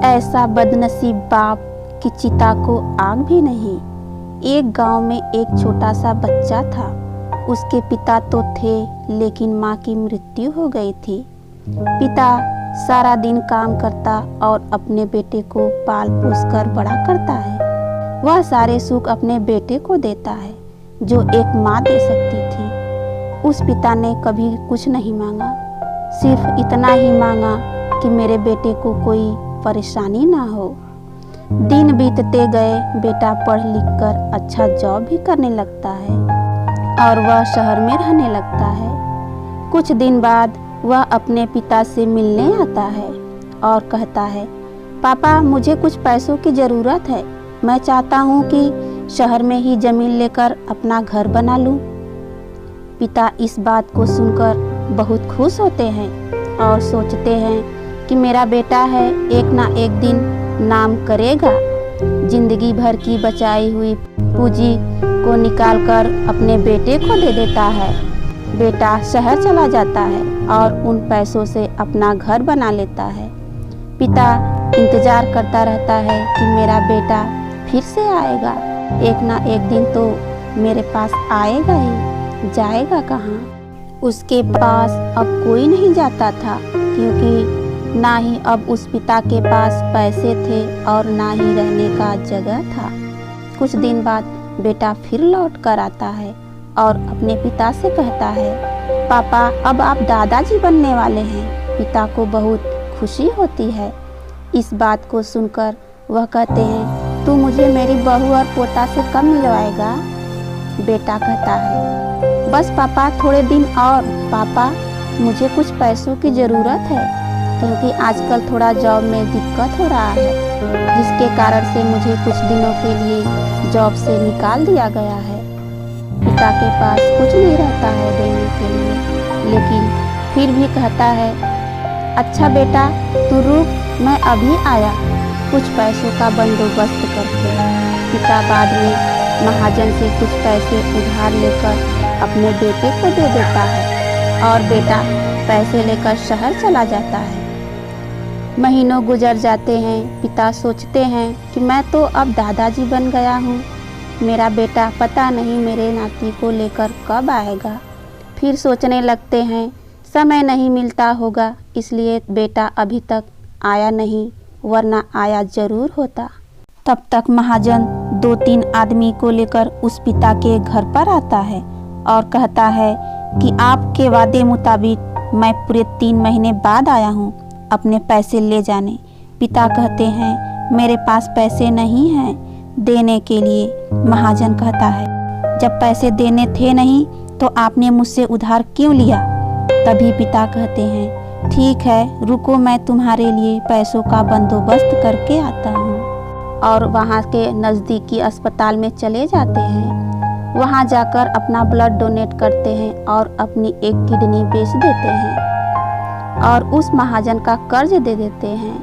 ऐसा बदनसीब बाप कि चिता को आग भी नहीं। एक गांव में एक छोटा सा बच्चा था। उसके पिता तो थे लेकिन माँ की मृत्यु हो गई थी। पिता सारा दिन काम करता और अपने बेटे को पाल पोस कर बड़ा करता है। वह सारे सुख अपने बेटे को देता है जो एक माँ दे सकती थी। उस पिता ने कभी कुछ नहीं मांगा, सिर्फ इतना ही मांगा कि मेरे बेटे को कोई परेशानी ना हो। दिन बीतते गए, बेटा पढ़ लिख कर अच्छा जॉब भी करने लगता है और वह शहर में रहने लगता है। कुछ दिन बाद वह अपने पिता से मिलने आता है और कहता है, पापा मुझे कुछ पैसों की ज़रूरत है। मैं चाहता हूँ कि शहर में ही ज़मीन लेकर अपना घर बना लूँ। पिता इस बात को सुनकर बहुत खुश होते हैं और सोचते हैं कि मेरा बेटा है, एक ना एक दिन नाम करेगा। जिंदगी भर की बचाई हुई पूंजी को निकालकर अपने बेटे को दे देता है। बेटा शहर चला जाता है और उन पैसों से अपना घर बना लेता है। पिता इंतजार करता रहता है कि मेरा बेटा फिर से आएगा, एक ना एक दिन तो मेरे पास आएगा ही, जाएगा कहाँ। उसके पास अब कोई नहीं जाता था क्योंकि ना ही अब उस पिता के पास पैसे थे और ना ही रहने का जगह था। कुछ दिन बाद बेटा फिर लौट कर आता है और अपने पिता से कहता है, पापा अब आप दादाजी बनने वाले हैं। पिता को बहुत खुशी होती है। इस बात को सुनकर वह कहते हैं, तू मुझे मेरी बहू और पोता से कब मिलवाएगा? बेटा कहता है, बस पापा थोड़े दिन और। पापा मुझे कुछ पैसों की ज़रूरत है क्योंकि आजकल थोड़ा जॉब में दिक्कत हो रहा है, जिसके कारण से मुझे कुछ दिनों के लिए जॉब से निकाल दिया गया है। पिता के पास कुछ नहीं रहता है देने के लिए, लेकिन फिर भी कहता है, अच्छा बेटा तू रुक, मैं अभी आया कुछ पैसों का बंदोबस्त करके। पिता बाद में महाजन से कुछ पैसे उधार लेकर अपने बेटे को दे देता है और बेटा पैसे लेकर शहर चला जाता है। महीनों गुजर जाते हैं। पिता सोचते हैं कि मैं तो अब दादाजी बन गया हूँ, मेरा बेटा पता नहीं मेरे नाती को लेकर कब आएगा। फिर सोचने लगते हैं समय नहीं मिलता होगा इसलिए बेटा अभी तक आया नहीं, वरना आया जरूर होता। तब तक महाजन 2-3 आदमी को लेकर उस पिता के घर पर आता है और कहता है कि आपके वादे मुताबिक मैं पूरे 3 महीने बाद आया हूँ अपने पैसे ले जाने। पिता कहते हैं, मेरे पास पैसे नहीं हैं देने के लिए। महाजन कहता है, जब पैसे देने थे नहीं तो आपने मुझसे उधार क्यों लिया? तभी पिता कहते हैं, ठीक है रुको, मैं तुम्हारे लिए पैसों का बंदोबस्त करके आता हूँ। और वहाँ के नज़दीकी अस्पताल में चले जाते हैं। वहाँ जाकर अपना ब्लड डोनेट करते हैं और अपनी एक किडनी बेच देते हैं और उस महाजन का कर्ज दे देते हैं।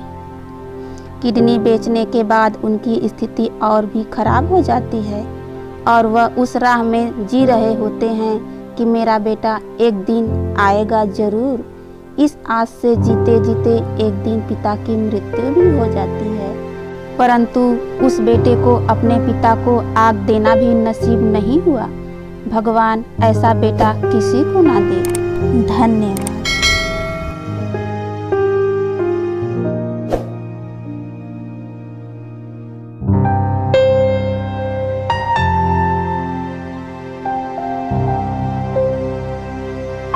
किडनी बेचने के बाद उनकी स्थिति और भी खराब हो जाती है और वह उस राह में जी रहे होते हैं कि मेरा बेटा एक दिन आएगा ज़रूर। इस आस से जीते जीते एक दिन पिता की मृत्यु भी हो जाती है, परंतु उस बेटे को अपने पिता को आग देना भी नसीब नहीं हुआ। भगवान ऐसा बेटा किसी को ना दे। धन्यवाद।